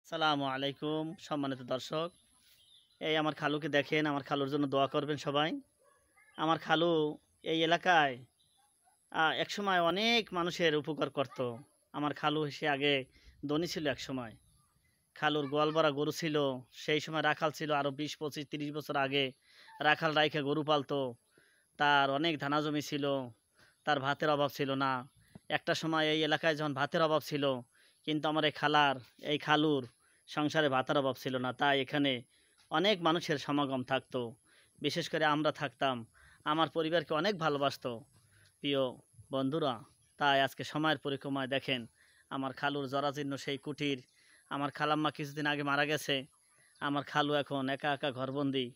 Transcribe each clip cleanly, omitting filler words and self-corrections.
আসসালামু আলাইকুম সম্মানিত দর্শক। এই আমার খালুকে দেখেন, আমার খালুর জন্য দোয়া করবেন সবাই। আমার খালু এই এলাকায় একসময় অনেক মানুষের উপকার করত। আমার খালু সে আগে ধনী ছিল একসময়। খালুর গোয়াল ভরা গরু ছিল, সেই সময় রাখাল ছিল আরও 20, 25, 30 বছর আগে। রাখাল রাইখে গরু পালতো, তার অনেক ধানা জমি ছিল, তার ভাতের অভাব ছিল না। একটা সময় এই এলাকায় যখন ভাতের অভাব ছিল, কিন্তু আমার এই খালুর সংসারে ভাতের অভাব ছিল না, তাই এখানে অনেক মানুষের সমাগম থাকতো। বিশেষ করে আমরা থাকতাম, আমার পরিবারকে অনেক ভালোবাসতো প্রিয় বন্ধুরা। তাই আজকে সময়ের পরিক্রমায় দেখেন আমার খালুর জরাজীর্ণ সেই কুটির। আমার খালাম্মা কিছুদিন আগে মারা গেছে, আমার খালু এখন একা একা ঘরবন্দি।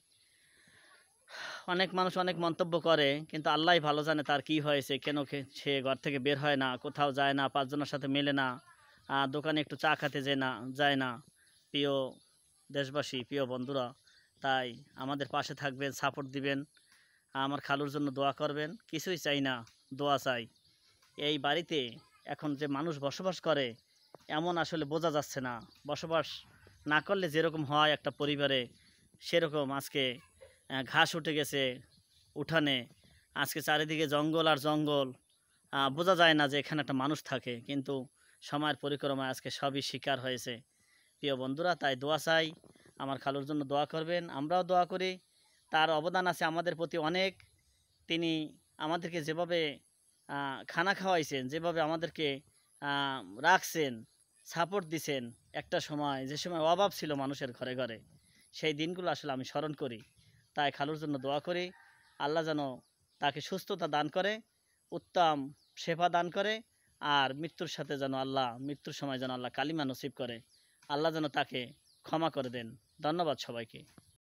অনেক মানুষ অনেক মন্তব্য করে, কিন্তু আল্লাহই ভালো জানে তার কি হয়েছে, কেন সে ঘর থেকে বের হয় না, কোথাও যায় না, পাঁচজনের সাথে মেলে না, দোকানে একটু চা খেতে যায় না। প্রিয় দেশবাসী, প্রিয় বন্ধুরা, তাই আমাদের পাশে থাকবেন, সাপোর্ট দিবেন, আমার খালুর জন্য দোয়া করবেন। কিছুই চাই না, দোয়া চাই। এই বাড়িতে এখন যে মানুষ বসবাস করে এমন আসলে বোঝা যাচ্ছে না। বসবাস না করলে যেরকম হয় একটা পরিবারে, সেরকম আজকে ঘাস উঠে গেছে উঠানে। আজকে চারিদিকে জঙ্গল আর জঙ্গল, বোঝা যায় না যে এখানে একটা মানুষ থাকে, কিন্তু সময়ের পরিক্রমায় আজকে সবই শিকার হয়েছে। প্রিয় বন্ধুরা, তাই দোয়া চাই, আমার খালুর জন্য দোয়া করবেন, আমরাও দোয়া করি। তার অবদান আছে আমাদের প্রতি অনেক। তিনি আমাদেরকে যেভাবে খানা খাওয়াইছেন, যেভাবে আমাদেরকে আহ, রাখছেন, সাপোর্ট দিছেন, একটা সময় যে সময় অভাব ছিল মানুষের ঘরে ঘরে, সেই দিনগুলো আসলে আমি স্মরণ করি। তাই খালুর জন্য দোয়া করি, আল্লাহ যেন তাকে সুস্থতা দান করে, উত্তম সেবা দান করে, আর মৃত্যুর সময় যেন আল্লাহ কালিমা নসিব করে, আল্লাহ যেন তাকে ক্ষমা করে দেন। ধন্যবাদ সবাইকে।